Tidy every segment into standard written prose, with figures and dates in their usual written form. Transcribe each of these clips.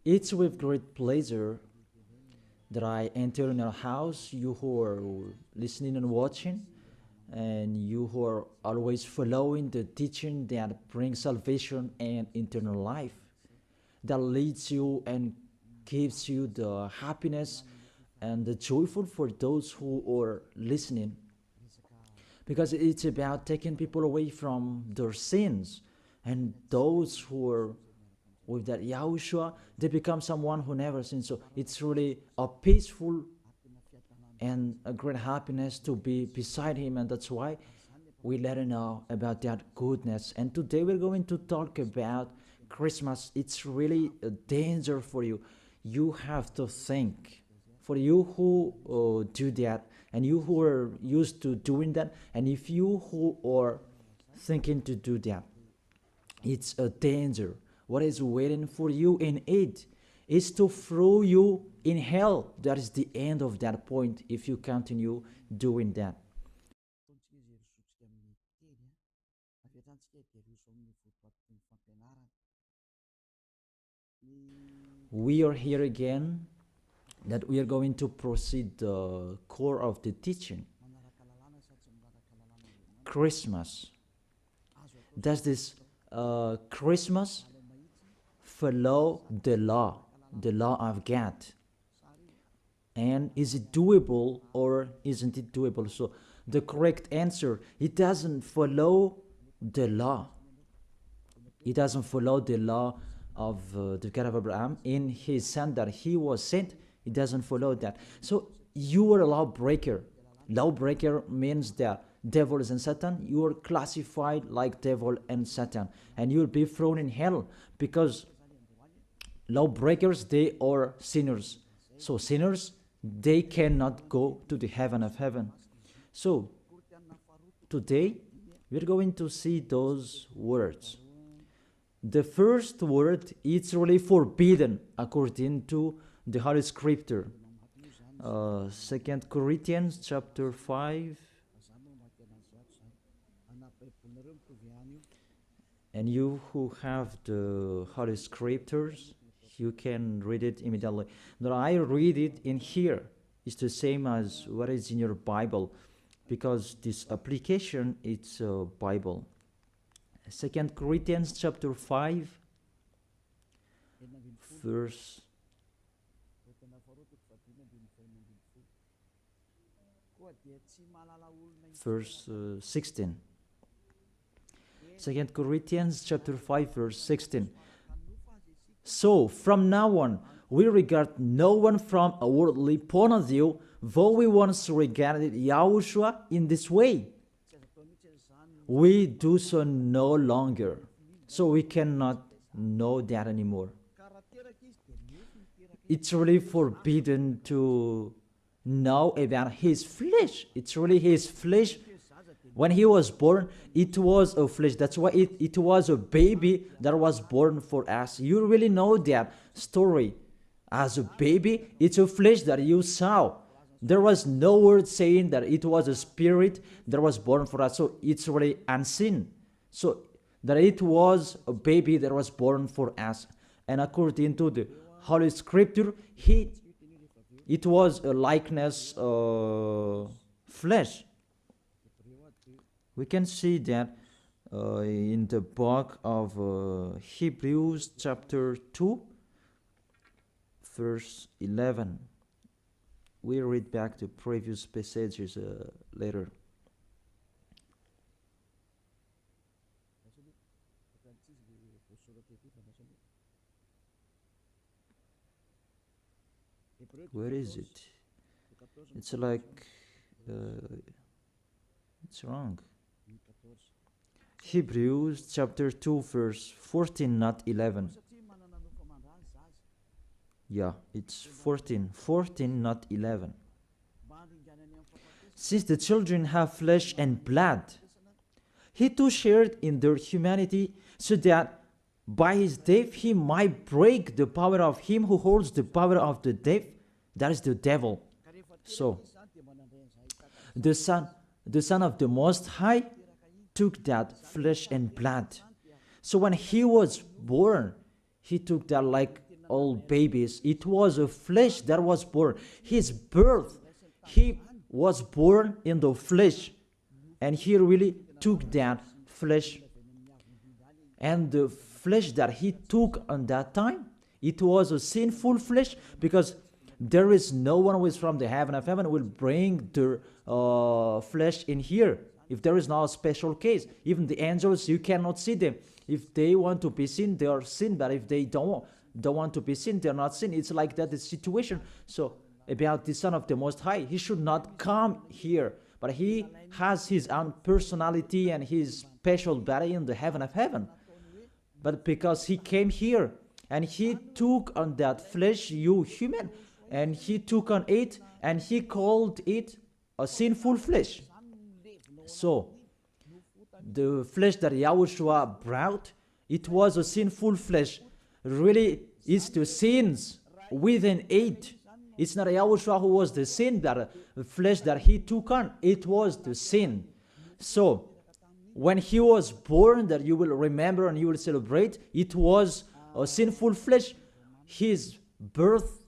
It's with great pleasure that I enter in your house, you who are listening and watching, and you who are always following the teaching that brings salvation and eternal life, that leads you and gives you the happiness and the joyful for those who are listening, because it's about taking people away from their sins, and those who are with that Yahushua, they become someone who never sinned. So it's really a peaceful and a great happiness to be beside him, and that's why we let him know about that goodness. And today we're going to talk about Christmas. It's really a danger for you. You have to think. For you who do that, and you who are used to doing that, and if you who are thinking to do that, it's a danger. What is waiting for you in it is to throw you in hell. That is the end of that point if you continue doing that. We are here again, that we are going to proceed the core of the teaching. Christmas. Does this Christmas follow the law of God? And is it doable or isn't it doable? So the correct answer, it doesn't follow the law. It doesn't follow the law of the God of Abraham in his son that he was sent. It doesn't follow that. So you are a lawbreaker. Lawbreaker means that devil and Satan, you are classified like devil and Satan, and you'll be thrown in hell, because lawbreakers, they are sinners. So sinners, they cannot go to the heaven of heaven. So today we're going to see those words. The first word, it's really forbidden according to the Holy Scripture. 2 Corinthians chapter 5. And you who have the Holy Scriptures, you can read it immediately. Now I read it in here. It's the same as what is in your Bible, because this application, it's a Bible. 2 Corinthians chapter 5, verse 16. 2 Corinthians chapter 5, verse 16. So from now on, we regard no one from a worldly point of view, though we once regarded Yahushua in this way. We do so no longer. So we cannot know that anymore. It's really forbidden to know about his flesh. It's really his flesh. When he was born, it was a flesh. That's why it was a baby that was born for us. You really know that story. As a baby, it's a flesh that you saw. There was no word saying that it was a spirit that was born for us. So it's really unseen. So that it was a baby that was born for us. And according to the Holy Scripture, it was a likeness flesh. We can see that in the book of Hebrews chapter 2, verse 11. We read back the previous passages later. Where is it? It's like it's wrong. Hebrews chapter 2, verse 14, not 11. Yeah, it's 14, not 11. Since the children have flesh and blood, he too shared in their humanity, so that by his death he might break the power of him who holds the power of the death, that is the devil. So, the Son of the Most High took that flesh and blood. So when he was born, he took that like old babies. It was a flesh that was born. His birth, he was born in the flesh, and he really took that flesh. And the flesh that he took on that time, it was a sinful flesh, because there is no one who is from the heaven of heaven will bring the flesh in here. If there is not a special case, even the angels, you cannot see them. If they want to be seen, they are seen, but if they don't want to be seen, they are not seen. It's like that, the situation. So about the Son of the Most High, he should not come here, but he has his own personality and his special body in the heaven of heaven. But because he came here and he took on that flesh, you human, and he took on it and he called it a sinful flesh. So the flesh that Yahushua brought, it was a sinful flesh. Really, it's the sins within it. It's not Yahushua who was the sin, that the flesh that he took on, it was the sin. So when he was born, that you will remember and you will celebrate, it was a sinful flesh. His birth,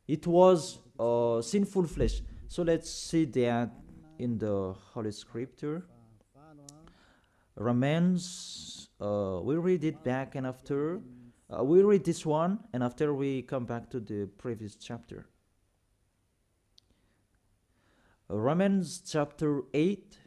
it was a sinful flesh. So let's see that in the Holy Scripture. Romans, we read it back, and after we read this one, and after we come back to the previous chapter. Romans chapter 8.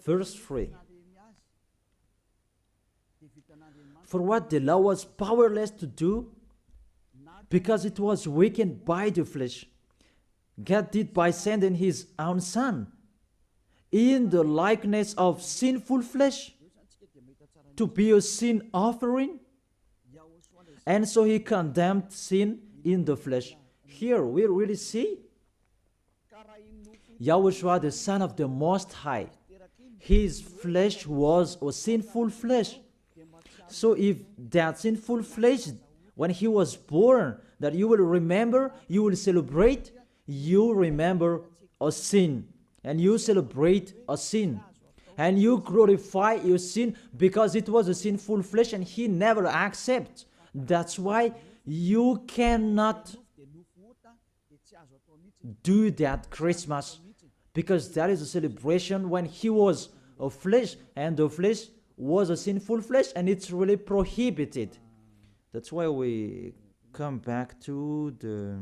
Verse 3. For what the law was powerless to do, because it was weakened by the flesh, God did by sending his own Son in the likeness of sinful flesh to be a sin offering. And so he condemned sin in the flesh. Here we really see Yahushua, the Son of the Most High. His flesh was a sinful flesh. So if that sinful flesh, when he was born, that you will remember, you will celebrate, you remember a sin, and you celebrate a sin, and you glorify your sin because it was a sinful flesh and he never accepts. That's why you cannot do that Christmas, because that is a celebration when he was a flesh, and the flesh was a sinful flesh, and it's really prohibited. That's why we come back to the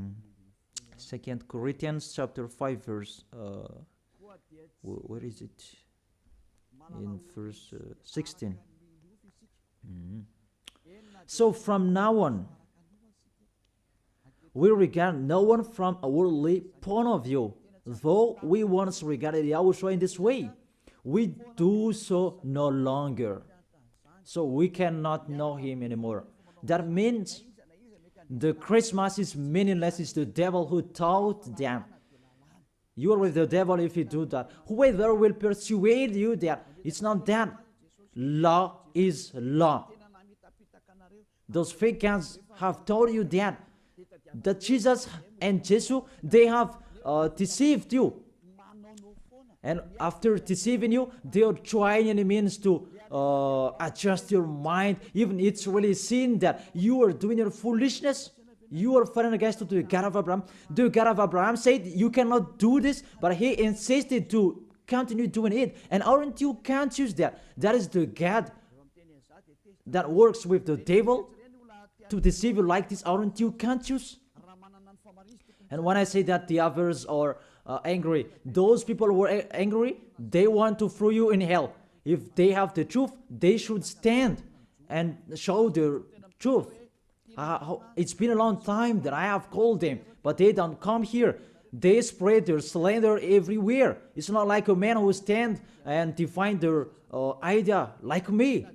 2 Corinthians chapter 5 verse, where is it? In verse 16. So from now on, we regard no one from a worldly point of view. Though we once regarded Yahushua in this way, we do so no longer. So we cannot know him anymore. That means the Christmas is meaningless. It's the devil who taught them. You are with the devil if you do that. Whoever will persuade you that it's not that. Law is law. Those fake gods have told you that Jesus and Jesus, they have deceived you. And after deceiving you, they are trying any means to adjust your mind. Even it's really seen that you are doing your foolishness. You are fighting against the God of Abraham. The God of Abraham said you cannot do this, but he insisted to continue doing it. And aren't you conscious that that is the God that works with the devil to deceive you like this? Aren't you conscious? And when I say that the others are angry, those people who are angry, they want to throw you in hell. If they have the truth, they should stand and show the truth. It's been a long time that I have called them, but they don't come here. They spread their slander everywhere. It's not like a man who stand and define their idea like me.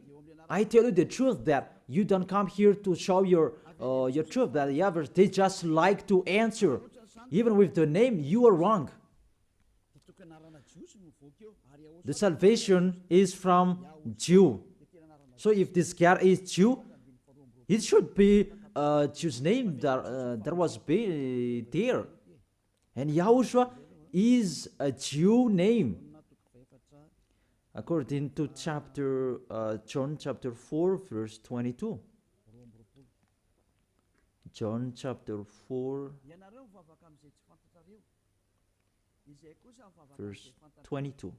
I tell you the truth that you don't come here to show your truth. That the others, they just like to answer. Even with the name, you are wrong. the salvation is from Jew. So if this guy is Jew, it should be a Jew's name that was there. And Yahushua is a Jew name. According to John chapter 4, verse 22. John chapter 4, verse 22.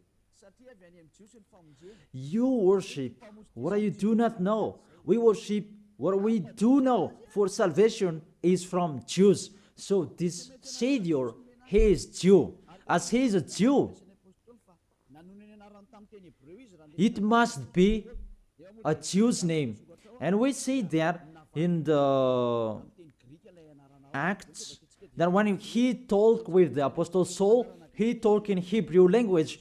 You worship what you do not know. We worship what we do know, for salvation is from Jews. So this Savior, he is Jew. As he is a Jew, it must be a Jew's name. And we see that in the Acts, that when he talked with the Apostle Saul, he talked in Hebrew language.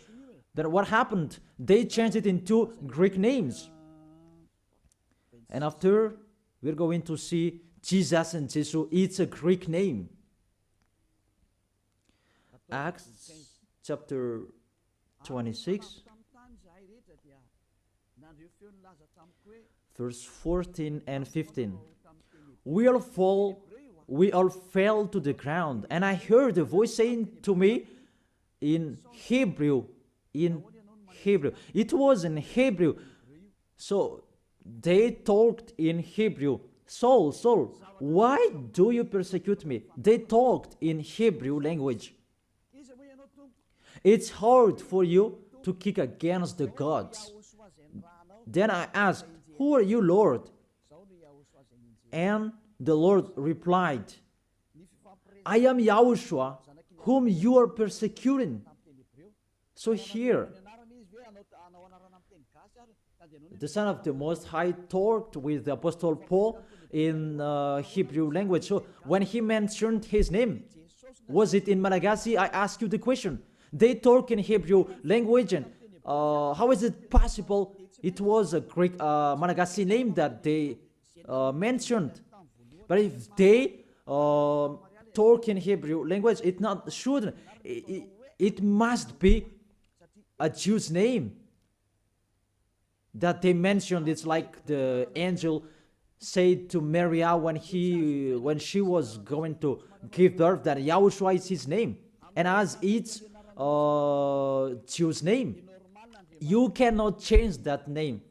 That what happened? They changed it into Greek names. And after, we're going to see Jesus and Jesus, it's a Greek name. Acts chapter 26, verse 14 and 15. We all fell to the ground, and I heard a voice saying to me in Hebrew. It was in Hebrew. So they talked in Hebrew. Saul, Saul, why do you persecute me? They talked in Hebrew language. It's hard for you to kick against the gods. Then I asked, who are you, Lord? And the Lord replied, I am Yahushua, whom you are persecuting. So here, the Son of the Most High talked with the Apostle Paul in Hebrew language. So when he mentioned his name, was it in Malagasy? I ask you the question. They talk in Hebrew language, and how is it possible it was a Greek Malagasy name that they mentioned? But if they talk in Hebrew language, it not shouldn't. It must be a Jew's name that they mentioned. It's like the angel said to Maria when she was going to give birth, that Yahushua is his name, and as it's Jew's name, you cannot change that name.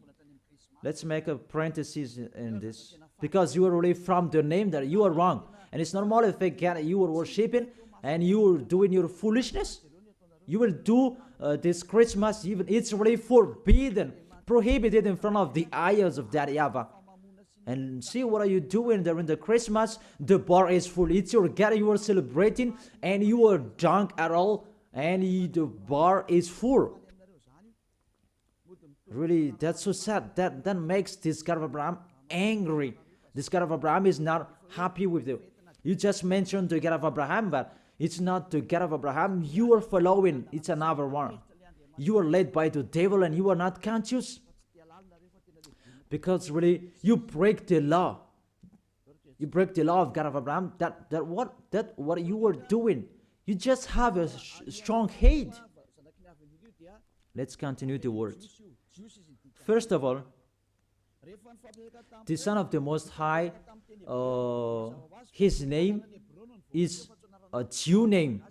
Let's make a parenthesis in this, because you are really from the name that you are wrong, and it's normal if you are worshiping and you are doing your foolishness. You will do this Christmas, even it's really forbidden, prohibited in front of the eyes of that YAHVAH. And see, what are you doing during the Christmas? The bar is full. It's your God you are celebrating, and you are drunk at all, and the bar is full. Really, that's so sad. That makes this God of Abraham angry. This God of Abraham is not happy with you. You just mentioned the God of Abraham, but it's not the God of Abraham you are following. It's another one. You are led by the devil, and you are not conscious. Because really, you break the law. You break the law of God of Abraham. What you are doing. You just have a strong hate. Let's continue the words. First of all, the Son of the Most High, his name is a Jew name,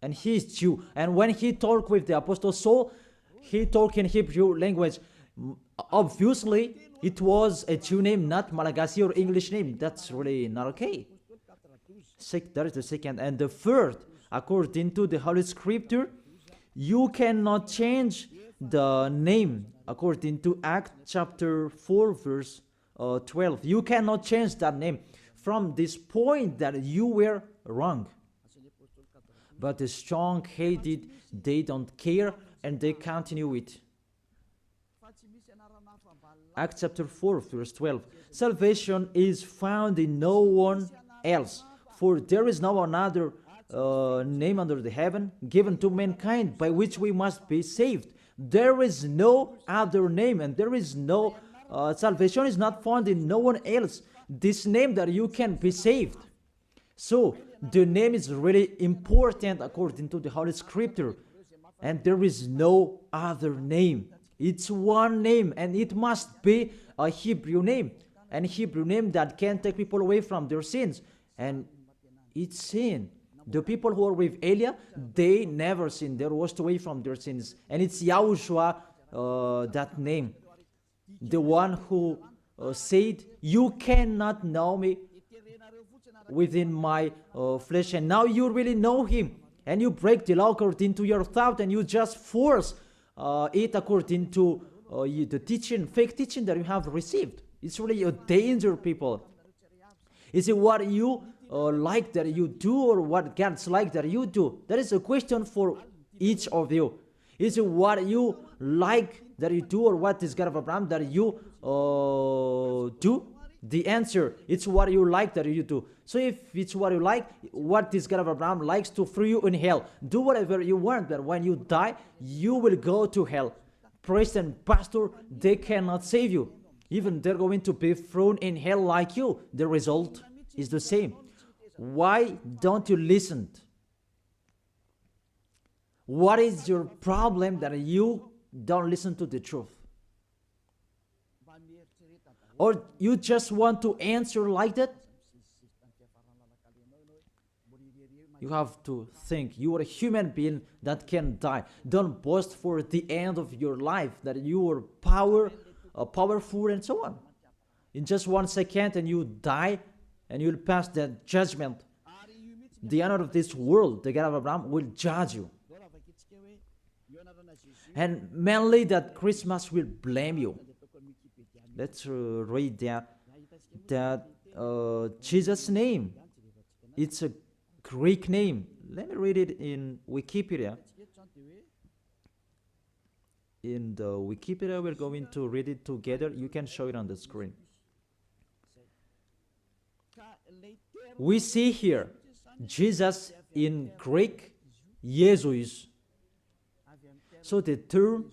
and he is Jew. And when he talked with the Apostle Saul, he talked in Hebrew language. Obviously, it was a Jew name, not Malagasy or English name. That's really not okay. That is the second. And the third, according to the Holy Scripture, you cannot change the name. According to Acts chapter 4, verse 12. You cannot change that name from this point that you were wrong. But the strong-headed, they don't care, and they continue it. Acts chapter 4, verse 12. Salvation is found in no one else, for there is no another name under the heaven given to mankind by which we must be saved. There is no other name, and there is no salvation is not found in no one else. This name that you can be saved. So the name is really important according to the Holy Scripture. And there is no other name. It's one name, and it must be a Hebrew name. An Hebrew name that can take people away from their sins. And it's sin. The people who are with Elia, they never sinned. They were washed away from their sins. And it's Yahushua, that name. The one who said, you cannot know me within my flesh. And now you really know him. And you break the law according to your thought, and you just force it according to the teaching, fake teaching that you have received. It's really a danger, people. Is it what you like that you do, or what God's like that you do? That is a question for each of you. Is it what you like that you do, or what is God of Abraham that you do? The answer, it's what you like that you do. So if it's what you like, what this God of Abraham likes to throw you in hell. Do whatever you want, but when you die, you will go to hell. Priest and pastor, they cannot save you. Even they're going to be thrown in hell like you. The result is the same. Why don't you listen? What is your problem that you don't listen to the truth? Or you just want to answer like that? You have to think. You are a human being that can die. Don't boast for the end of your life that you are powerful and so on. In just 1 second and you die and you'll pass that judgment. The honor of this world, the God of Abraham, will judge you. And mainly that Christmas will blame you. Let's read that Jesus' name. It's a Greek name. Let me read it in Wikipedia. In the Wikipedia, we're going to read it together. You can show it on the screen. We see here Jesus in Greek, Jesus. So the term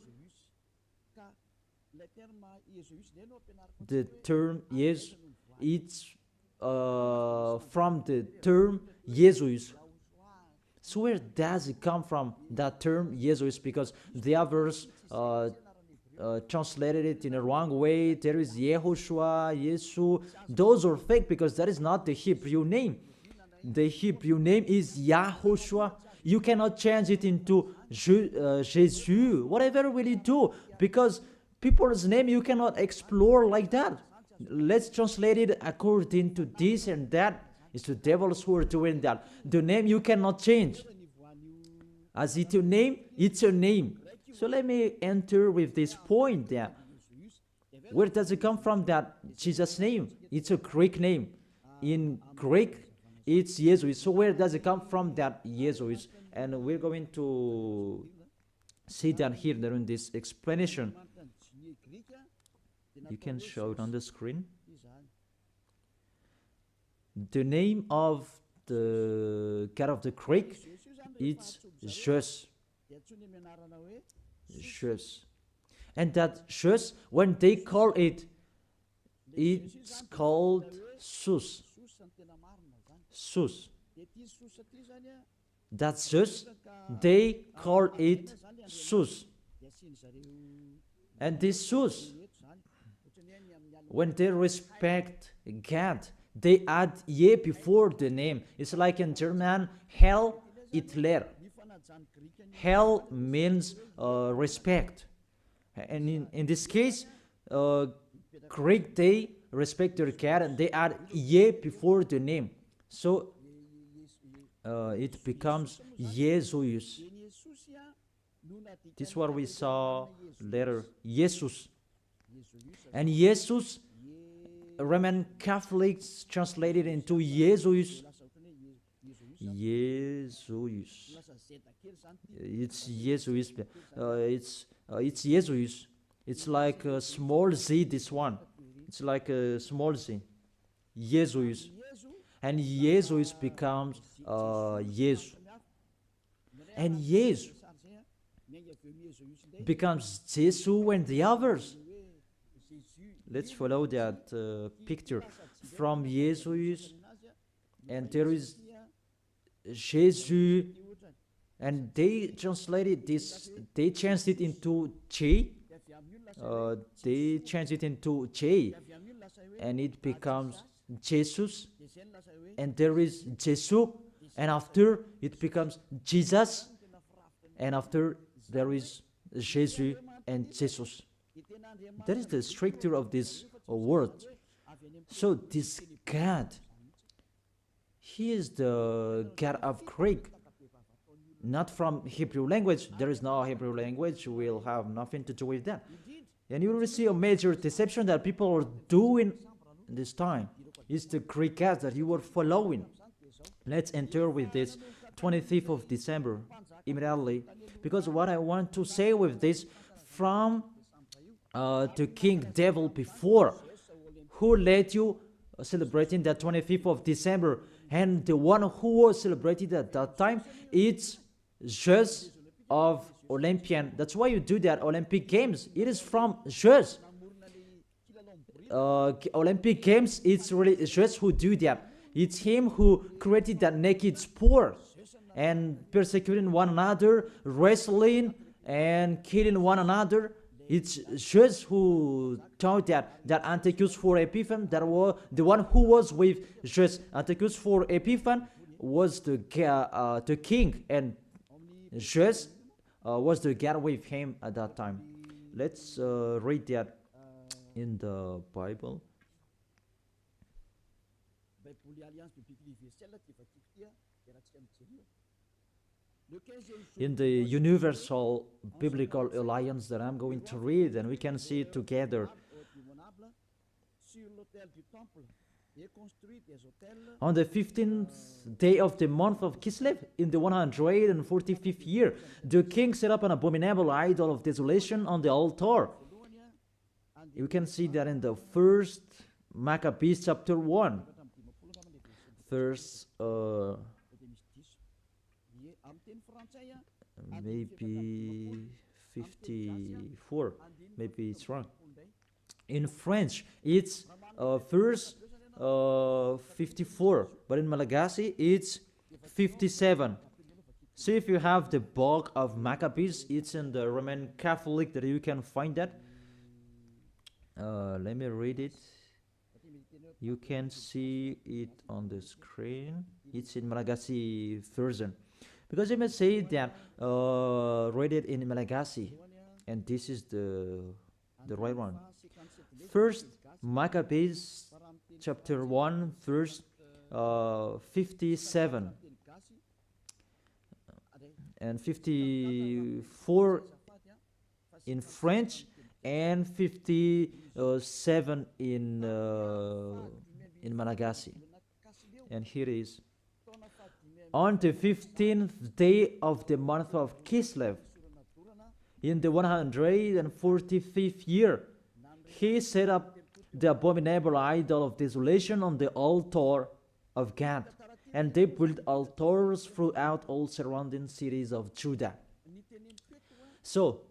is, it's from the term Jesus. So where does it come from, that term Jesus? Because the others translated it in a wrong way. There is YAHOSHUA, Yesu. Those are fake because that is not the Hebrew name. The Hebrew name is YAHOSHUA. You cannot change it into Jesus. Whatever will you do? Because people's name you cannot explore like that. Let's translate it according to this and that. It's the devils who are doing that. The name you cannot change. As it's your name, it's your name. So let me enter with this point there. Where does it come from, that Jesus' name? It's a Greek name. In Greek, it's Jesus. So where does it come from, that Jesus? And we're going to see that here during this explanation. You can show it on the screen. The name of the God of the Greek, it's Jesus. Jesus. And that Jesus, when they call it, it's called Sus. Sus. That's just, they call it Sus. And this Sus, when they respect God, they add ye before the name. It's like in German, Heil Hitler. Heil means respect. And in this case, Greek, they respect their God and they add ye before the name. So it becomes Jesus. This is what we saw later. Jesus. And Jesus, Roman Catholics translated into Jesus. Jesus. It's Jesus. It's Jesus. It's like a small z, this one. It's like a small z. Jesus. And Jesus becomes Jesus. And Jesus becomes Jesus and the others. Let's follow that picture. From Jesus, and there is Jesus, and they translated this, they changed it into J, they changed it into J, and it becomes Jesus, and there is Jesus, and after it becomes Jesus, and after there is Jesus and Jesus. That is the structure of this word. So this God, he is the God of Greek, not from Hebrew language. There is no Hebrew language, will have nothing to do with that. And you will see a major deception that people are doing this time. It's the Greek God that you are following. Let's enter with this 25th of December immediately, because what I want to say with this, from the king devil before, who led you celebrating the 25th of December, and the one who was celebrated at that time, it's Zeus of Olympian. That's why you do that Olympic Games. It is from Zeus. Olympic Games, it's really Zeus who do that. It's him who created that naked sport and persecuting one another, wrestling and killing one another. It's Zeus who taught that Antiochus for Epiphan, that was the one who was with Zeus. Antiochus for Epiphan was the king, and Zeus was the god with him at that time. Let's read that in the Bible. In the Universal Biblical Alliance that I'm going to read, and we can see it together. On the 15th day of the month of Kislev, in the 145th year, the king set up an abominable idol of desolation on the altar. You can see that in the first Maccabees chapter 1, verse maybe 54, maybe it's wrong. In French, it's verse 54, but in Malagasy, it's 57. So if you have the book of Maccabees, it's in the Roman Catholic that you can find that. Let me read it. You can see it on the screen. It's in Malagasy version. Because you may say that read it in Malagasy, and this is the right one. First Maccabees chapter 1 verse 57 and 54 in French, and 57 in Malagasy. And here is: on the 15th day of the month of Kislev, in the 145th year, he set up the abominable idol of desolation on the altar of God, and they built altars throughout all surrounding cities of Judah. So,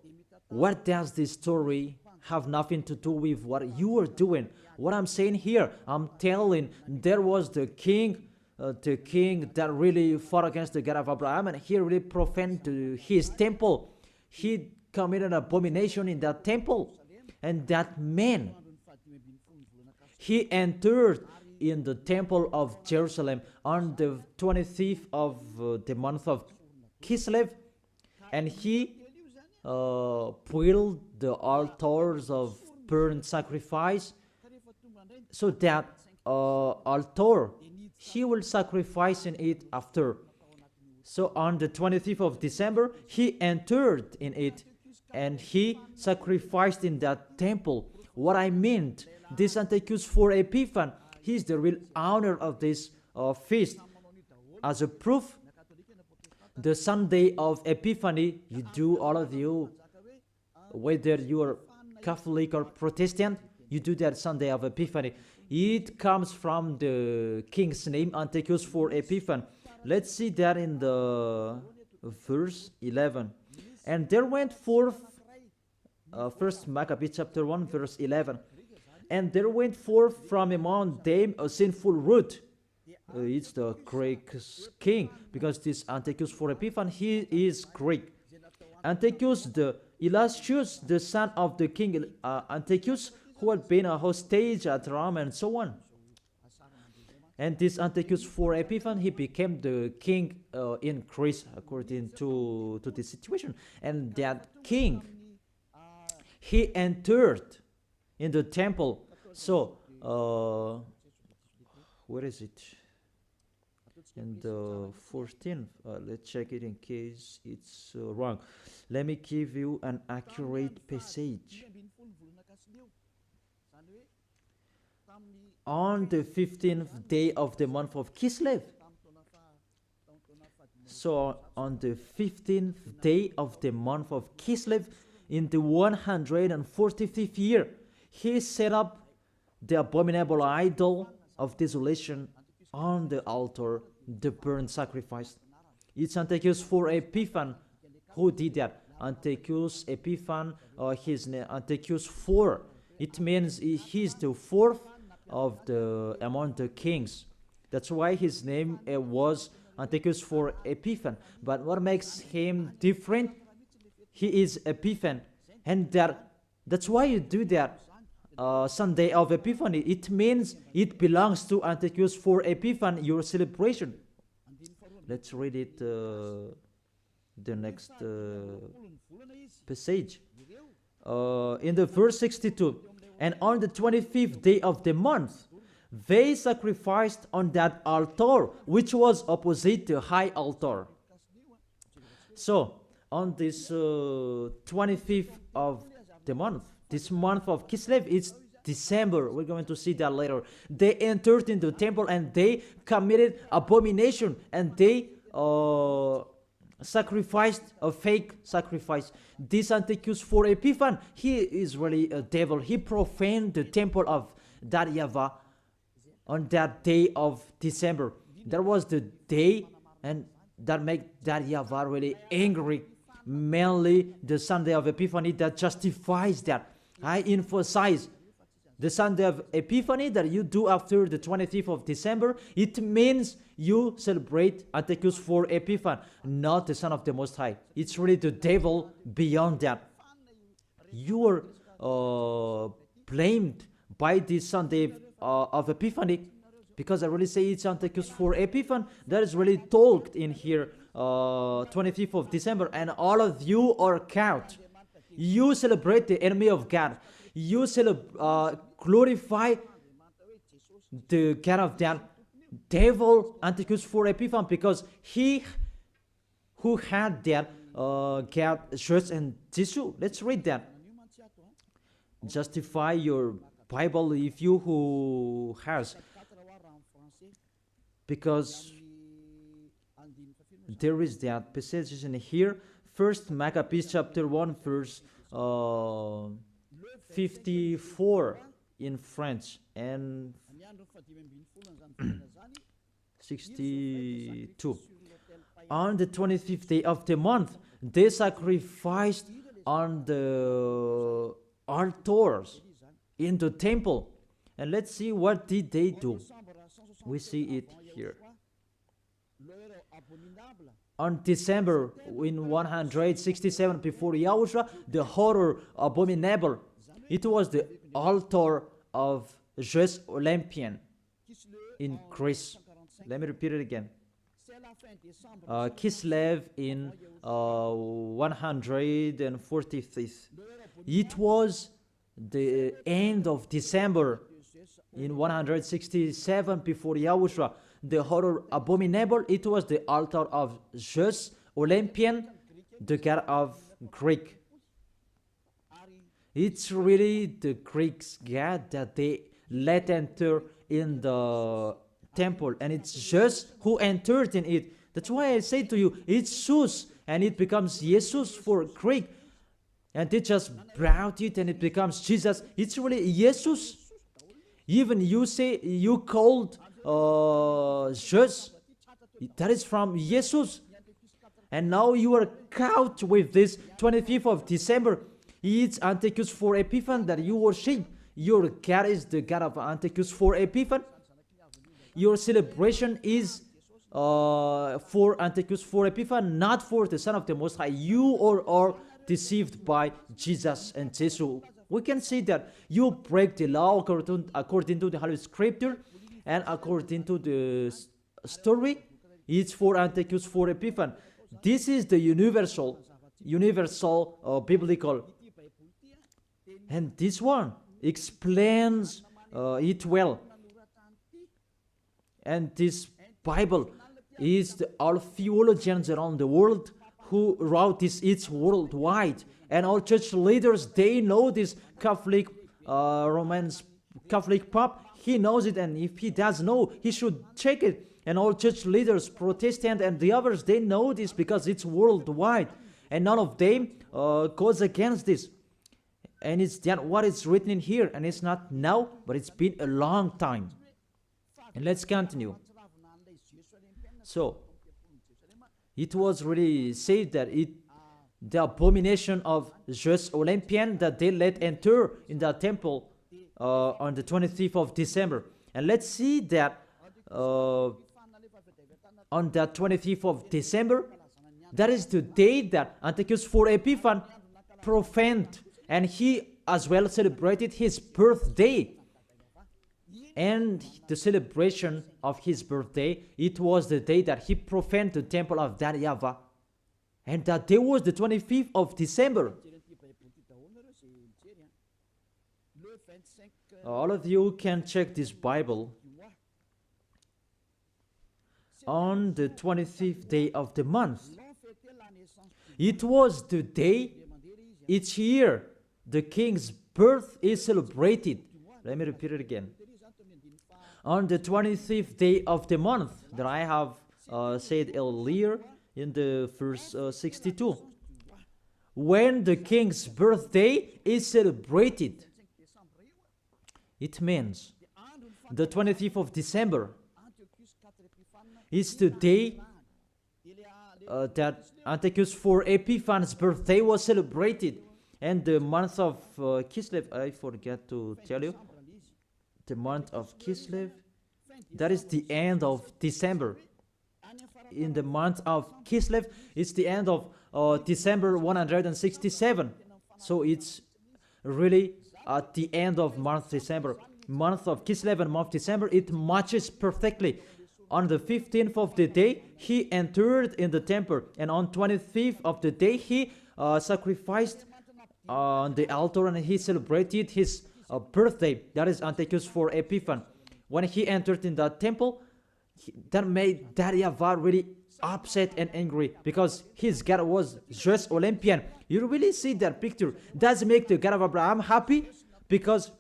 what does this story have nothing to do with what you are doing? What I'm saying here, I'm telling, there was the king that really fought against the God of Abraham, and he really profaned his temple. He committed an abomination in that temple, and that man, he entered in the temple of Jerusalem on the 25th of the month of Kislev, and he built the altars of burnt sacrifice, so that altar, he will sacrifice in it after. So on the 25th of December, he entered in it, and he sacrificed in that temple. What I meant, this Antiochus for Epiphan, he is the real owner of this feast. As a proof, the Sunday of Epiphany, you do, all of you, whether you are Catholic or Protestant, you do that Sunday of Epiphany. It comes from the king's name, Antiochus for Epiphan. Let's see that in the verse 11. And there went forth, first Maccabees chapter 1 verse 11. And there went forth from among them a sinful root, it's the Greek king, because this Antiochus for Epiphan, he is Greek. Antiochus the illustrious, the son of the king Antiochus, who had been a hostage at Rome and so on. And this Antiochus for Epiphan, he became the king in Greece according to this situation. And that king, he entered in the temple. So, where is it? In the 14th, let's check it in case it's wrong. Let me give you an accurate passage. On the 15th day of the month of Kislev. So on the 15th day of the month of Kislev, in the 145th year, he set up the abominable idol of desolation on the altar, the burnt sacrifice. It's Antiochus for Epiphan who did that. Antiochus Epiphan, his name Antiochus IV. It means he's the fourth of the among the kings. That's why his name was Antiochus for Epiphan. But what makes him different? He is Epiphan, and that's why you do that. Sunday of Epiphany, it means it belongs to Antiochus for Epiphan, your celebration. Let's read it, the next passage. In the verse 62, and on the 25th day of the month, they sacrificed on that altar, which was opposite the high altar. So, on this 25th of the month, this month of Kislev, it's December. We're going to see that later. They entered into the temple and they committed abomination, and they sacrificed a fake sacrifice. This Antiochus for Epiphan, he is really a devil. He profaned the temple of that YAHVAH on that day of December. That was the day, and that made that YAHVAH really angry. Mainly the Sunday of Epiphany that justifies that. I emphasize the Sunday of Epiphany that you do after the 25th of December. It means you celebrate Antiochus for Epiphan, not the Son of the Most High. It's really the devil beyond that. You are blamed by this Sunday of Epiphany, because I really say it's Antiochus for Epiphan. That is really talked in here, 25th of December, and all of you are count. You celebrate the enemy of God. You glorify the God of that devil, Antiochus for Epiphan, because he who had that God, church, and Jesus. Let's read that. Justify your Bible if you who has, because there is that passage in here. First Maccabees chapter 1 verse 54 in French and 62. On the 25th day of the month, they sacrificed on the altars in the temple. And let's see what did they do. We see it here. On December in 167 before YAHOSHUA, the horror abominable, it was the altar of Zeus Olympian in Greece. Let me repeat it again. Kislev in 145th. It was the end of December in 167 before YAHOSHUA. The horror abominable, it was the altar of Zeus Olympian, the god of Greek. It's really the Greeks' god that they let enter in the temple, and it's Zeus who entered in it. That's why I say to you, it's Zeus, and it becomes Jesus for Greek, and they just brought it and it becomes Jesus. It's really Jesus. Even you say you called Zeus, that is from Jesus, and now you are caught with this 25th of December. It's Antiochus for Epiphan that you worship. Your God is the God of Antiochus for Epiphan. your celebration is for Antiochus, for Epiphanes, not for the Son of the Most High. You are deceived by Jesus and Jesus. We can see that you break the law according to the Holy Scripture, and according to the story, it's for Antiochus, for Epiphanes. This is the universal biblical, and this one explains it well. And this Bible is all theologians around the world who wrote this. It's worldwide, and all church leaders, they know this. Catholic, Romans Catholic Pope, he knows it, and if he does know, he should check it. And all church leaders, Protestant and the others, they know this because it's worldwide, and none of them goes against this. And it's what is written in here, and it's not now, but it's been a long time. And let's continue. So it was really said that the abomination of Zeus Olympian, that they let enter in the temple on the 25th of December. And let's see that on the 25th of December, that is the day that Antiochus for Epiphanes profaned, and he as well celebrated his birthday. And the celebration of his birthday, it was the day that he profaned the temple of that YAHVAH. And that day was the 25th of December. All of you can check this Bible. On the 25th day of the month, it was the day each year the king's birth is celebrated. Let me repeat it again. On the 25th day of the month that I have said earlier in the verse 62, when the king's birthday is celebrated, it means the 25th of December is the day that Antiochus for Epiphanes' birthday was celebrated. And the month of Kislev, I forget to tell you, the month of Kislev, that is the end of December. In the month of Kislev, it's the end of December 167. So it's really at the end of month December. Month of Kislev and month December, it matches perfectly. On the 15th of the day, he entered in the temple, and on 25th of the day, he sacrificed on the altar, and he celebrated his birthday. That is Antiochus for Epiphanes. When he entered in the temple, that made that YAHVAH really upset and angry, because his God was Zeus Olympian. You really see that picture. Does make the God of Abraham happy? Because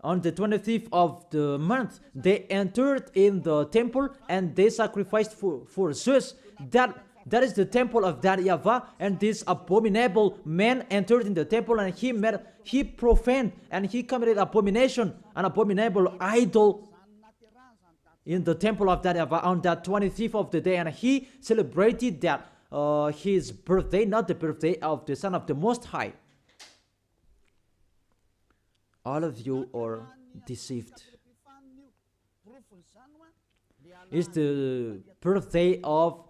on the 25th of the month, they entered in the temple and they sacrificed for Zeus. That is the temple of that YAHVAH, and this abominable man entered in the temple, and he profaned and he committed abomination, an abominable idol in the temple of that YAHVAH on that 25th of the day, and he celebrated that his birthday, not the birthday of the Son of the Most High. All of you are deceived. It's the birthday of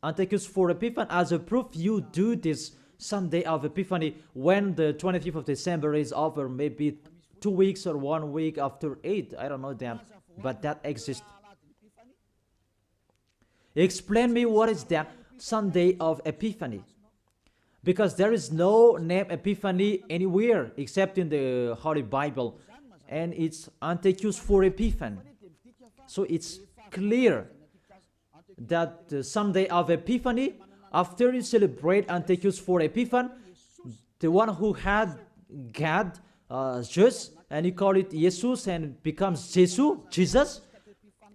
Antiochus for Epiphanes. As a proof, you do this Sunday of Epiphany when the 25th of December is over, maybe 2 weeks or 1 week after 8. I don't know that, but that exists. Explain me what is that Sunday of Epiphany. Because there is no name Epiphany anywhere except in the Holy Bible. And it's Antiochus for Epiphanes. So it's clear that the Sunday of Epiphany, after you celebrate Antiochus for Epiphanes, the one who had God, Zeus, and you call it Jesus and becomes Jesus.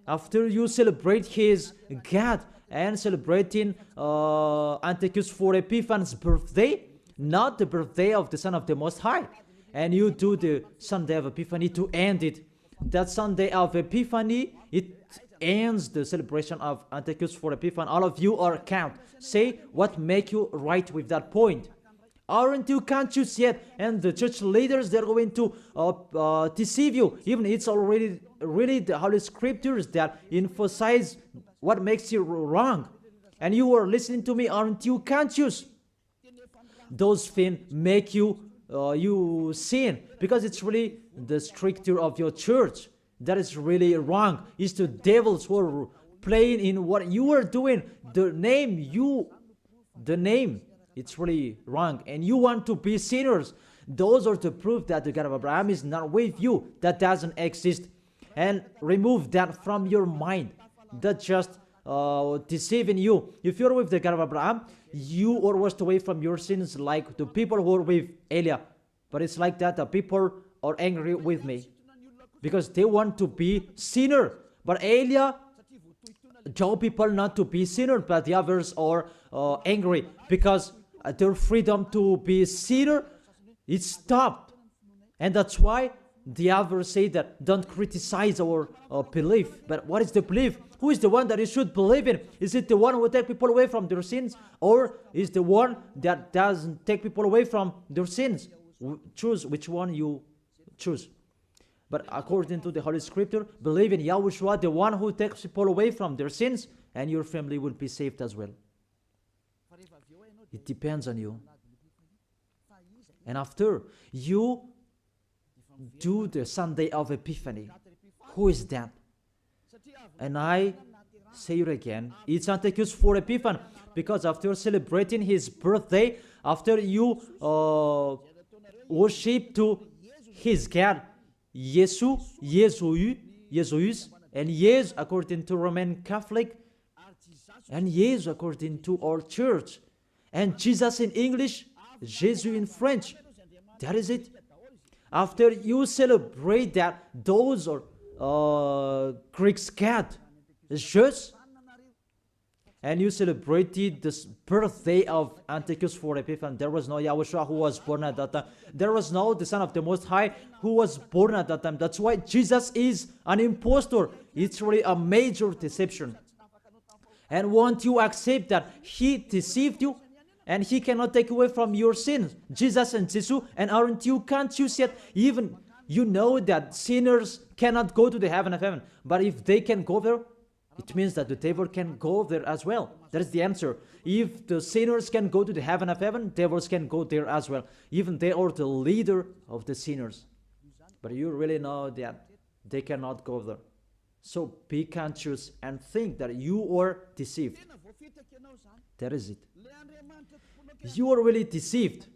After you celebrate his God and celebrating Antiochus for Epiphanes' birthday, not the birthday of the Son of the Most High, and you do the Sunday of Epiphany to end it. That Sunday of Epiphany, it ends the celebration of Antiochus for Epiphanes. All of you are count. Say what make you right with that point. Aren't you conscious yet? And the church leaders, they're going to deceive you. Even it's already really the Holy Scriptures that emphasize what makes you wrong. And you are listening to me, aren't you conscious? Those things make you you sin, because it's really the stricture of your church that is really wrong. It's the devils who are playing in what you are doing. The name, it's really wrong, and you want to be sinners. Those are the proof that the God of Abraham is not with you. That doesn't exist. And remove that from your mind. That just deceiving you. If you're with the God of Abraham, you are washed away from your sins, like the people who are with Elia. But it's like that. The people are angry with me because they want to be sinner. But Elia told people not to be sinner, but the others are angry because their freedom to be sinner is stopped. And that's why the others say that don't criticize our belief. But what is the belief? Who is the one that you should believe in? Is it the one who will take people away from their sins, or is the one that doesn't take people away from their sins? Choose which one you choose. But according to the Holy Scripture, believe in Yahushua, the one who takes people away from their sins, and your family will be saved as well. It depends on you. And after you do the Sunday of Epiphany, who is that? And I say it again, it's Antiochus for Epiphany, because after celebrating his birthday, after you worship to his God, Jesus, and yes, according to Roman Catholic, and yes, according to our church, and Jesus in English, Jesus in French. That is it. After you celebrate that, those are Greek's God, Jesus, and you celebrated this birthday of Antiochus for Epiphany. There was no Yahushua who was born at that time. There was no the Son of the Most High who was born at that time. That's why Jesus is an impostor. It's really a major deception. And won't you accept that he deceived you? And he cannot take away from your sins. Jesus and Jesus, and aren't you conscious yet? Even you know that sinners cannot go to the heaven of heaven. But if they can go there, it means that the devil can go there as well. That is the answer. If the sinners can go to the heaven of heaven, devils can go there as well. Even they are the leader of the sinners. But you really know that they cannot go there. So be conscious and think that you are deceived. That is it. You are really deceived.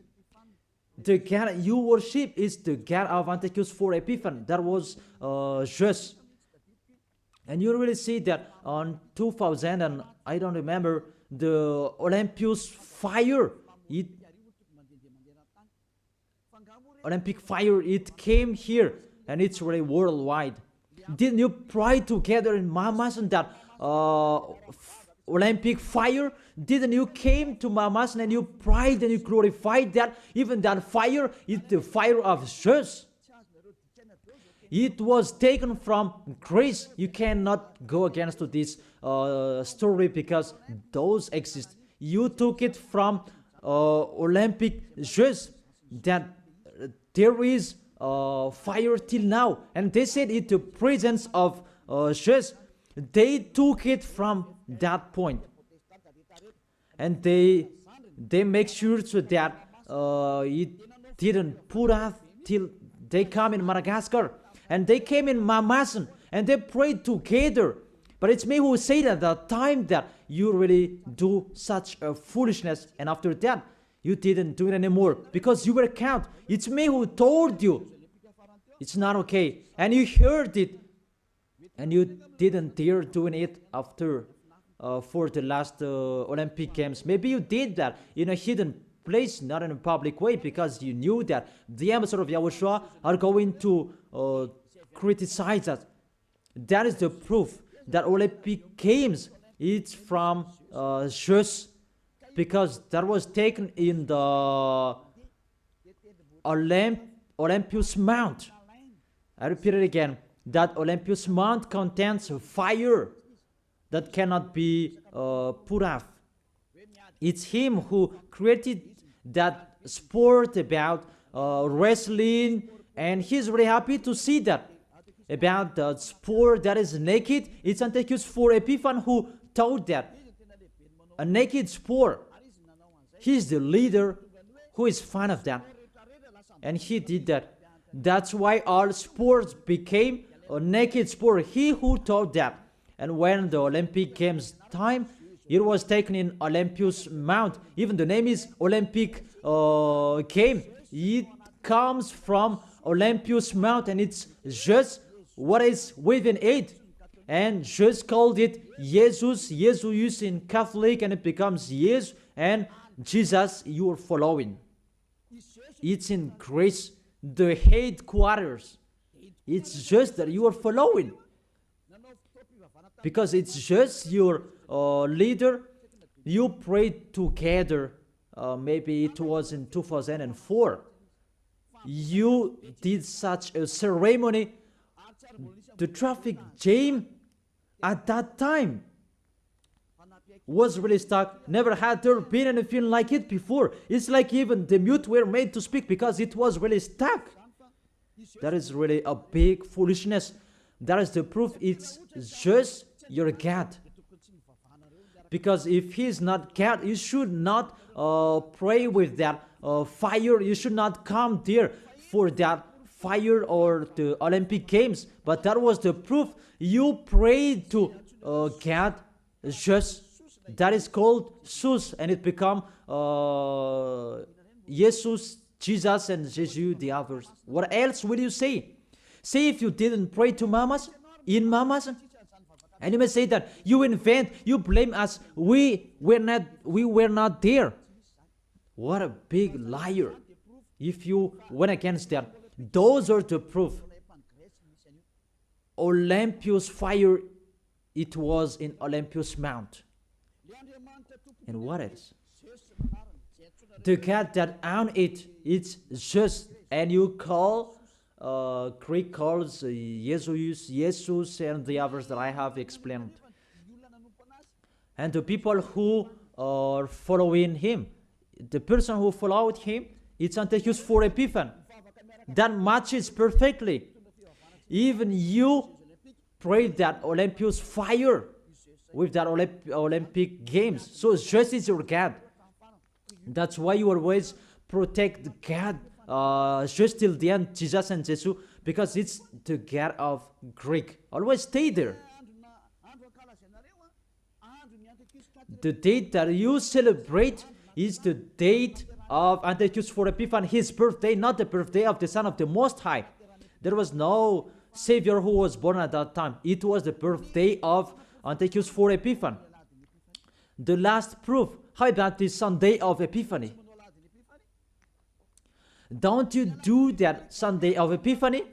The God you worship is the God of Antiochus for Epiphany. That was Jesus. And you really see that on 2000, and I don't remember, the Olympus fire, Olympic fire, it came here, and it's really worldwide. Didn't you pray together in Mamas and that Olympic fire? Didn't you came to Mamas and you prayed and you glorified that? Even that fire is the fire of Jesus. It was taken from Greece. You cannot go against to this story because those exist. You took it from Olympic Jesus, that there is fire till now. And they said it the presence of Jesus. They took it from that point. And they make sure so that it didn't put out till they come in Madagascar. And they came in Mamasan and they prayed together. But it's me who said at the time that you really do such a foolishness. And after that, you didn't do it anymore because you were caught. It's me who told you. It's not okay. And you heard it. And you didn't dare doing it after for the last Olympic Games. Maybe you did that in a hidden place, not in a public way, because you knew that the ambassador of Yahushua are going to criticize us. That is the proof that Olympic Games is from Jesus, because that was taken in the Olympus Mount. I repeat it again. That Olympus Mount contains fire that cannot be put off. It's him who created that sport, about wrestling, and he's really happy to see that. About the sport that is naked, it's Antiochus for Epiphan who taught that. A naked sport. He's the leader who is fan of that. And he did that. That's why all sports became a naked sport. He who taught that. And when the Olympic Games time, it was taken in Olympus Mount. Even the name is Olympic game. It comes from Olympus Mount, and it's just what is within it. And just called it Jesus, Jesus in Catholic, and it becomes Jesus, and Jesus you are following. It's in Greece, the headquarters. It's just that you are following. Because it's just your leader. You prayed together. Maybe it was in 2004. You did such a ceremony. The traffic jam at that time was really stuck. Never had there been anything like it before. It's like even the mute were made to speak because it was really stuck. That is really a big foolishness. That is the proof. It's just your God. Because if he is not God, you should not pray with that fire. You should not come there for that fire or the Olympic Games. But that was the proof. You prayed to God just. That is called Sus, and it become Jesus, Jesus, and Jesus the others. What else will you say? Say if you didn't pray to mamas, in mamas, and you may say that you invent, you blame us. We were not there. What a big liar! If you went against that, those are the proof. Olympus fire, it was in Olympus Mount. And what else? The God that owned it, it's just, and you call, Greek calls Jesus, and the others that I have explained. And the people who are following him, the person who followed him, it's Antiochus for Epiphan. That matches perfectly. Even you prayed that Olympus fire with that Olympic Games. So just is your God. That's why you always protect God just till the end, Jesus and Jesus, because it's the God of Greek. Always stay there. The date that you celebrate is the date of Antiochus for Epiphan, his birthday, not the birthday of the Son of the Most High. There was no Savior who was born at that time. It was the birthday of Antiochus for Epiphan. The last proof. How about the Sunday of Epiphany? Don't you do that Sunday of Epiphany?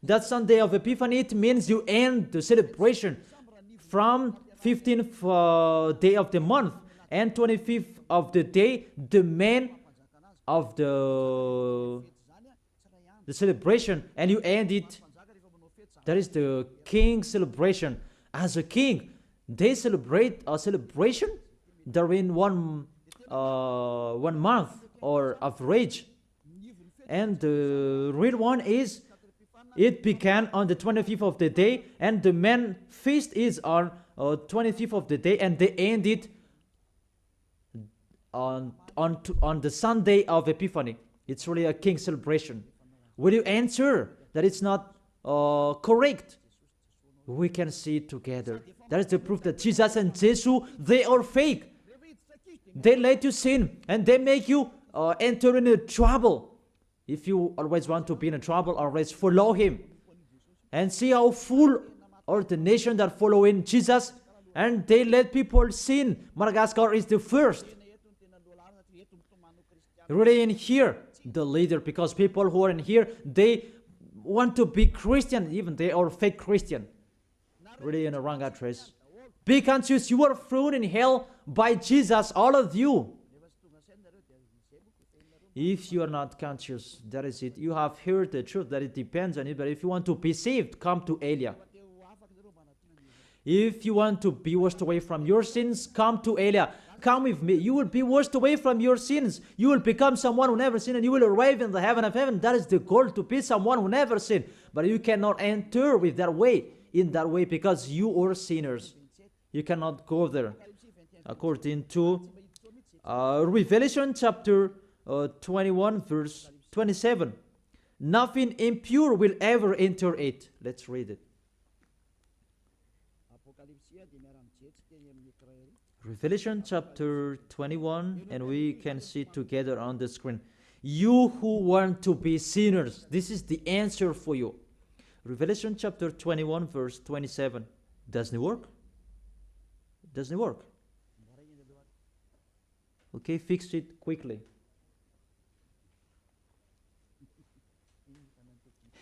That Sunday of Epiphany, it means you end the celebration from 15th day of the month and 25th of the day, the man of the celebration, and you end it. That is the king celebration. As a king, they celebrate a celebration during one month or average. And the real one is, it began on the 25th of the day, and the main feast is on 25th of the day, and they end it on the Sunday of Epiphany. It's really a king celebration. Will you answer that it's not correct? We can see it together. That is the proof that Jesus and Jesus, they are fake. They let you sin, and they make you enter into trouble. If you always want to be in trouble, always follow him. And see how full are the nation that follow in Jesus, and they let people sin. Madagascar is the first. Really in here, the leader, because people who are in here, they want to be Christian, even they are fake Christian. Really in a wrong address. Be conscious, you are thrown in hell by Jesus, all of you. If you are not conscious, that is it. You have heard the truth, that it depends on it. But if you want to be saved, come to Elia. If you want to be washed away from your sins, come to Elia. come with me. You will be washed away from your sins. You will become someone who never sinned, and you will arrive in the heaven of heaven. That is the goal, to be someone who never sinned. But you cannot enter with that way, in that way, because you are sinners. You cannot go there. According to Revelation chapter 21, verse 27. Nothing impure will ever enter it. Let's read it. Revelation chapter 21, and we can see together on the screen. You who want to be sinners, this is the answer for you. Revelation chapter 21, verse 27. Doesn't it work? Doesn't it work? Okay, fix it quickly.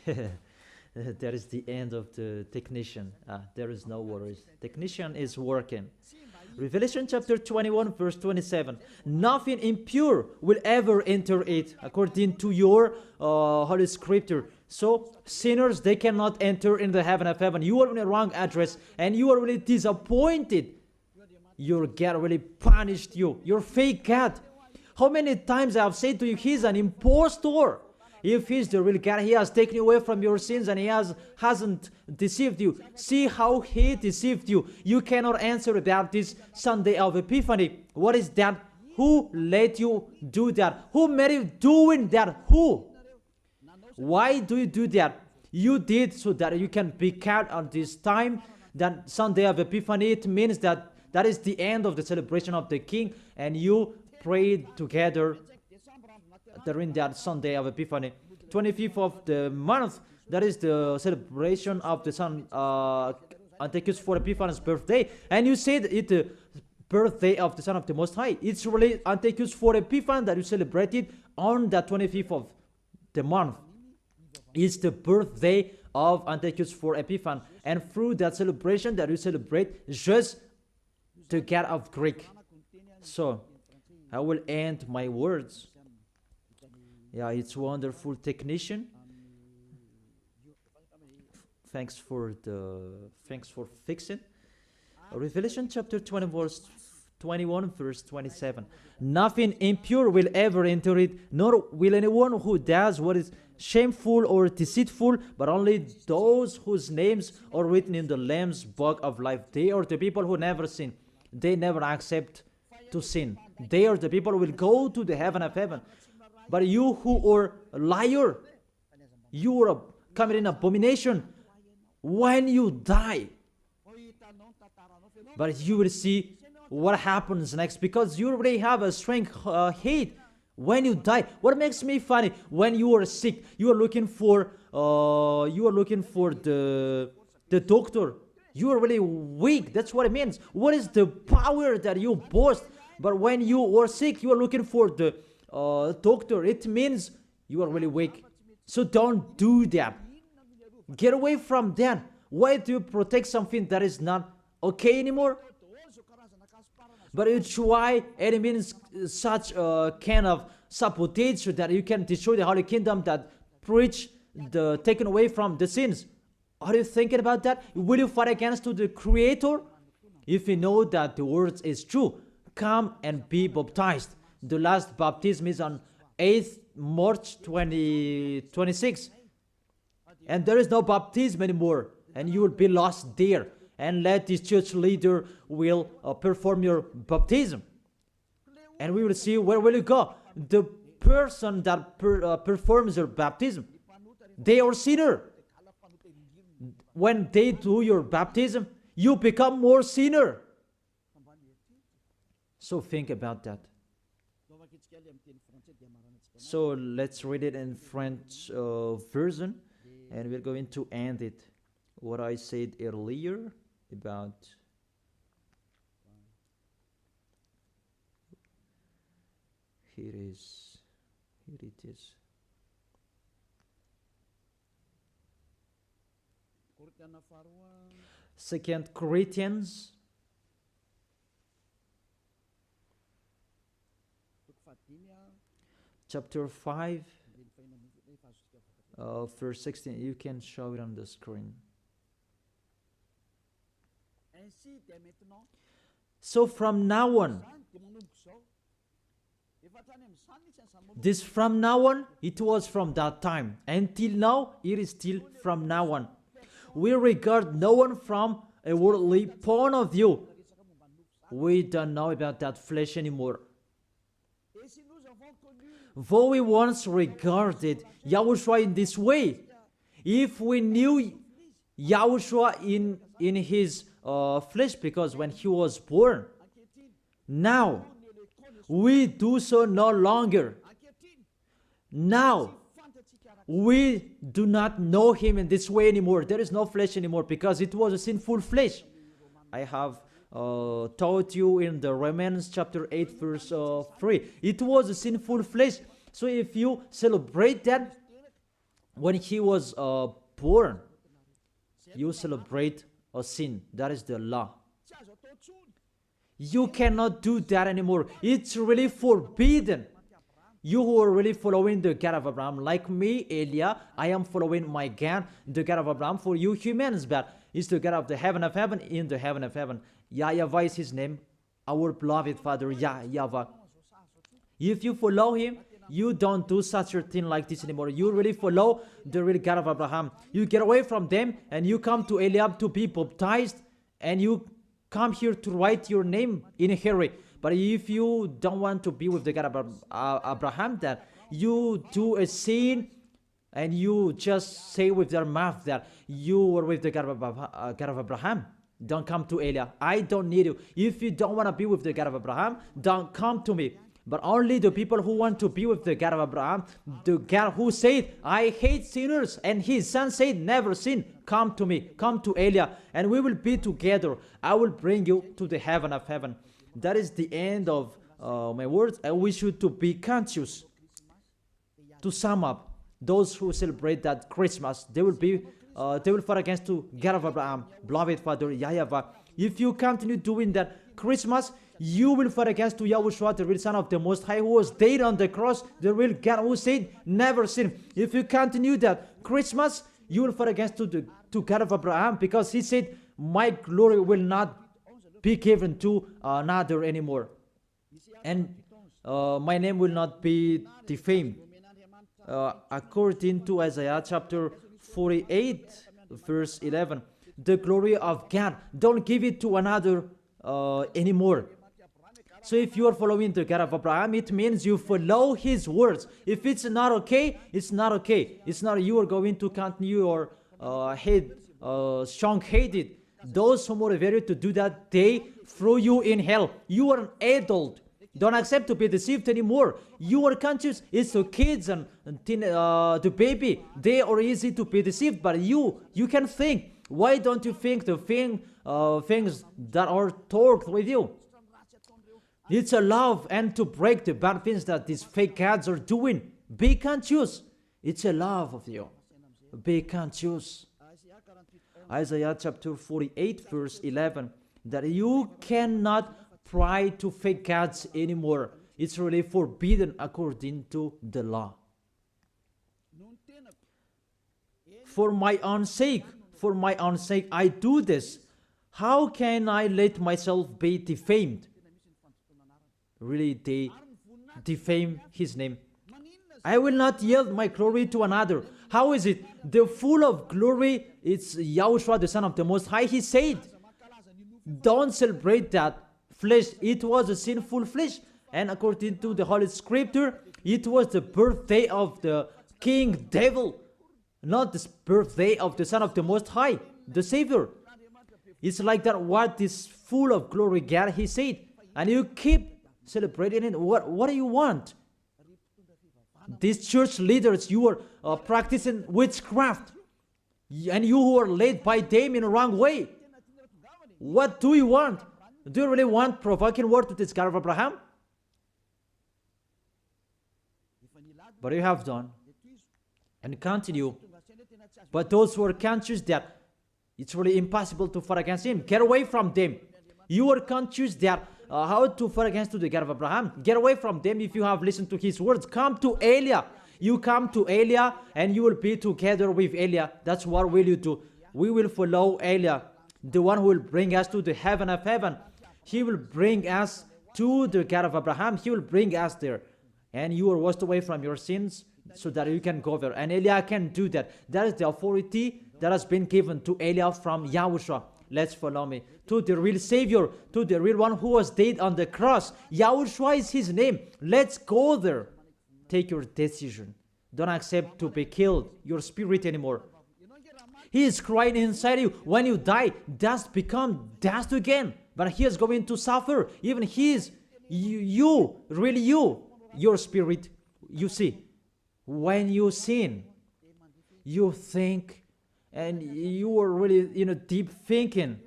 That is the end of the technician. There is no worries. Technician is working. Revelation chapter 21, verse 27. Nothing impure will ever enter it, according to your Holy Scripture. So, sinners, they cannot enter in the heaven of heaven. You are in the wrong address, and you are really disappointed. Your God really punished you. Your fake God. How many times I have said to you, he's an impostor. If he's the real God, he has taken you away from your sins, and he hasn't deceived you. See how he deceived you. You cannot answer about this Sunday of Epiphany. What is that? Who let you do that? Who made you doing that? Who? Why do you do that? You did so that you can be kept on this time. That Sunday of Epiphany, it means that that is the end of the celebration of the King, and you prayed together during that Sunday of Epiphany. 25th of the month, that is the celebration of the Son Antiochus for Epiphanes' birthday. And you said it's the birthday of the Son of the Most High. It's really Antiochus for Epiphanes that you celebrated on the 25th of the month. It's the birthday of Antiochus for Epiphanes. And through that celebration that you celebrate, just the God of Greek. So, I will end my words. Yeah, it's wonderful, technician. Thanks for fixing. Revelation chapter 21, verse 27. Nothing impure will ever enter it, nor will anyone who does what is shameful or deceitful, but only those whose names are written in the Lamb's book of life. They are the people who never sin. They never accept to sin. They are the people who will go to the heaven of heaven. But you who are a liar, you are committing abomination when you die. But you will see what happens next, because you already have a strength hate when you die. What makes me funny, when you are sick, you are looking for the doctor. You are really weak. That's what it means. What is the power that you boast? But when you are sick, you are looking for the doctor. It means you are really weak. So don't do that. Get away from that. Why do you protect something that is not okay anymore? But you try, and it means such a kind of sabotage that you can destroy the Holy Kingdom, that preach the taken away from the sins. Are you thinking about that? Will you fight against the Creator? If you know that the word is true, come and be baptized. The last baptism is on 8th March 2026. And there is no baptism anymore. And you will be lost there. And let this church leader will perform your baptism. And we will see where will you go. The person that performs your baptism, they are sinner. When they do your baptism, you become more sinner. So think about that. So let's read it in French version, and we're going to end it. What I said earlier about here it is. 2 Corinthians chapter 5 verse 16. You can show it on the screen. So from now on, this from now on, it was from that time. Until now, it is still from now on. We regard no one from a worldly point of view. We don't know about that flesh anymore. Though we once regarded Yahushua in this way, if we knew Yahushua in his flesh, because when he was born, now we do so no longer. Now we do not know him in this way anymore. There is no flesh anymore because it was a sinful flesh. I have taught you in the Romans chapter 8 verse 3. It was a sinful flesh. So if you celebrate that when he was born, you celebrate a sin. That is the law. You cannot do that anymore. It's really forbidden. You who are really following the God of Abraham, like me, Elia, I am following my God, the God of Abraham. For you humans, but it's the God of the heaven of heaven, in the heaven of heaven. YAHVAH is his name, our beloved Father, YAHVAH. If you follow him, you don't do such a thing like this anymore. You really follow the real God of Abraham. You get away from them and you come to Eliab to be baptized, and you come here to write your name in a hurry. But if you don't want to be with the God of Abraham, that you do a sin and you just say with your mouth that you were with the God of Abraham, don't come to Eliab. I don't need you. If you don't want to be with the God of Abraham, don't come to me. But only the people who want to be with the God of Abraham, the God who said, I hate sinners, and his son said, never sin, come to me, come to Eliab, and we will be together. I will bring you to the heaven of heaven. That is the end of my words, and we should to be conscious. To sum up, those who celebrate that Christmas, they will fight against to God of Abraham, beloved Father YAHVAH. If you continue doing that Christmas, you will fight against to Yahushua, the real Son of the Most High, who was dead on the cross, the real God who said, never sin. If you continue that Christmas, you will fight against to God of Abraham, because he said, my glory will not be given to another anymore, and my name will not be defamed. According to Isaiah chapter 48 verse 11, the glory of God, don't give it to another anymore. So if you are following the God of Abraham, it means you follow his words. If it's not okay, it's not okay. It's not you are going to continue your strong-headed. Those who motivate you to do that, they throw you in hell. You are an adult. Don't accept to be deceived anymore. You are conscious. It's the kids and the baby. They are easy to be deceived, but you can think. Why don't you think the things that are talked with you? It's a love and to break the bad things that these fake gods are doing. Be conscious. It's a love of you. Be conscious. Isaiah chapter 48 verse 11, that you cannot pray to fake gods anymore. It's really forbidden according to the law. For my own sake, I do this. How can I let myself be defamed? Really, they defame his name. I will not yield my glory to another. How is it? The full of glory, it's Yahushua, the Son of the Most High. He said, don't celebrate that flesh. It was a sinful flesh. And according to the Holy Scripture, it was the birthday of the King Devil, not the birthday of the Son of the Most High, the Savior. It's like that, what is full of glory, God, he said. And you keep celebrating it. What do you want? These church leaders, you are practicing witchcraft, and you who are led by them in a wrong way. What do you want? Do you really want provoking word to this God of Abraham? But you have done and continue. But those who are conscious that it's really impossible to fight against him, get away from them. You are conscious that how to fight against the God of Abraham. Get away from them if you have listened to his words. Come to Eliab. You come to Eliab and you will be together with Eliab. That's what will you do. We will follow Eliab, the one who will bring us to the heaven of heaven. He will bring us to the God of Abraham. He will bring us there. And you are washed away from your sins so that you can go there. And Eliah can do that. That is the authority that has been given to Eliah from Yahushua. Let's follow me. To the real Savior, to the real one who was dead on the cross. Yahushua is his name. Let's go there. Take your decision. Don't accept to be killed, your spirit anymore. He is crying inside you. When you die, dust become dust again. But he is going to suffer. Even he is, really you, your spirit. You see, when you sin, you think, and you are really, deep thinking.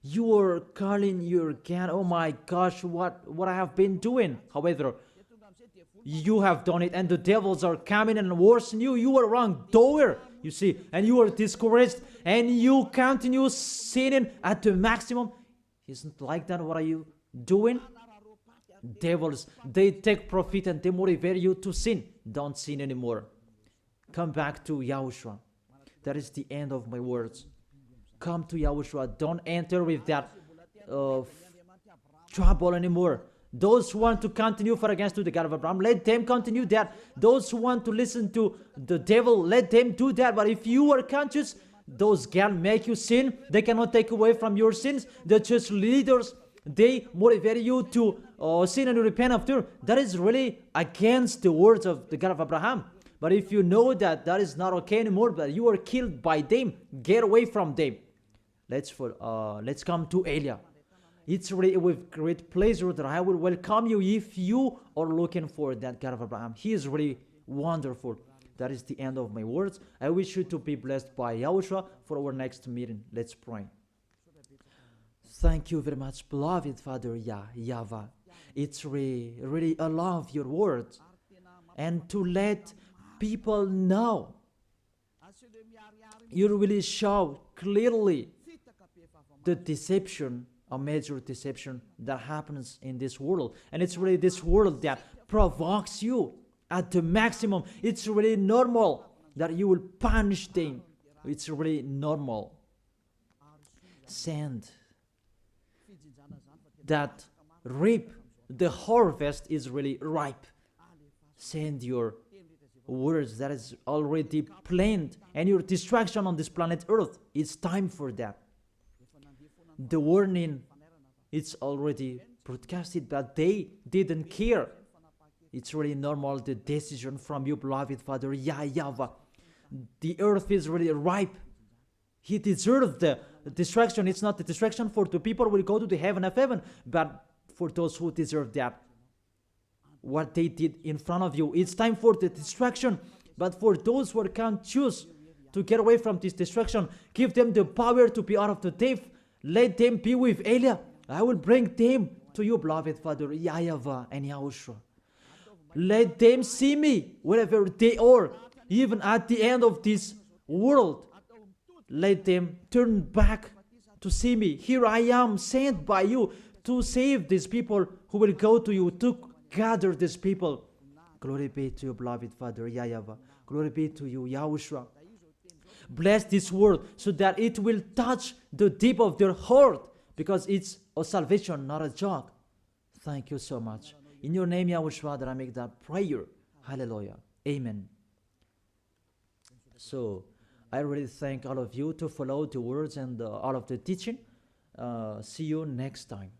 You are calling your God, oh my gosh, what I have been doing. However, you have done it, and the devils are coming and worsen you. You are wrong doer, you see, and you are discouraged, and you continue sinning at the maximum. Isn't like that? What are you doing? Devils, they take profit and they motivate you to sin. Don't sin anymore. Come back to Yahushua. That is the end of my words. Come to Yahushua. Don't enter with that trouble anymore. Those who want to continue for against to the God of Abraham, let them continue that. Those who want to listen to the devil, let them do that. But if you are conscious, those can make you sin. They cannot take away from your sins. The church leaders, they motivate you to sin and repent after. That is really against the words of the God of Abraham. But if you know that that is not okay anymore, but you are killed by them, get away from them. Let's come to Eliah. It's really with great pleasure that I will welcome you if you are looking for that God of Abraham. He is really wonderful. That is the end of my words. I wish you to be blessed by Yahushua for our next meeting. Let's pray. Thank you very much, beloved Father YAHVAH. It's really I love your words. And to let people know, you really show clearly the deception, a major deception that happens in this world. And it's really this world that provokes you at the maximum. It's really normal that you will punish them. It's really normal. Send that reap. The harvest is really ripe. Send your words that is already planned and your distraction on this planet Earth. It's time for that. The warning, it's already broadcasted, but they didn't care. It's really normal, the decision from you, beloved Father YAHVAH. The earth is really ripe. He deserves the distraction. It's not the distraction for the people who will go to the heaven of heaven, but for those who deserve that. What they did in front of you. It's time for the distraction. But for those who can't choose to get away from this distraction, give them the power to be out of the death. Let them be with Eliah. I will bring them to you, beloved Father YAHVAH and Yahushua. Let them see me wherever they are, even at the end of this world. Let them turn back to see me. Here I am, sent by you to save these people who will go to you, to gather these people. Glory be to you, beloved Father YAHVAH. Glory be to you, Yahushua. Bless this word so that it will touch the deep of their heart, because it's a salvation, not a joke. Thank you so much. In your name, Yahushua, that I make that prayer. Hallelujah. Amen. So, I really thank all of you to follow the words and all of the teaching. See you next time.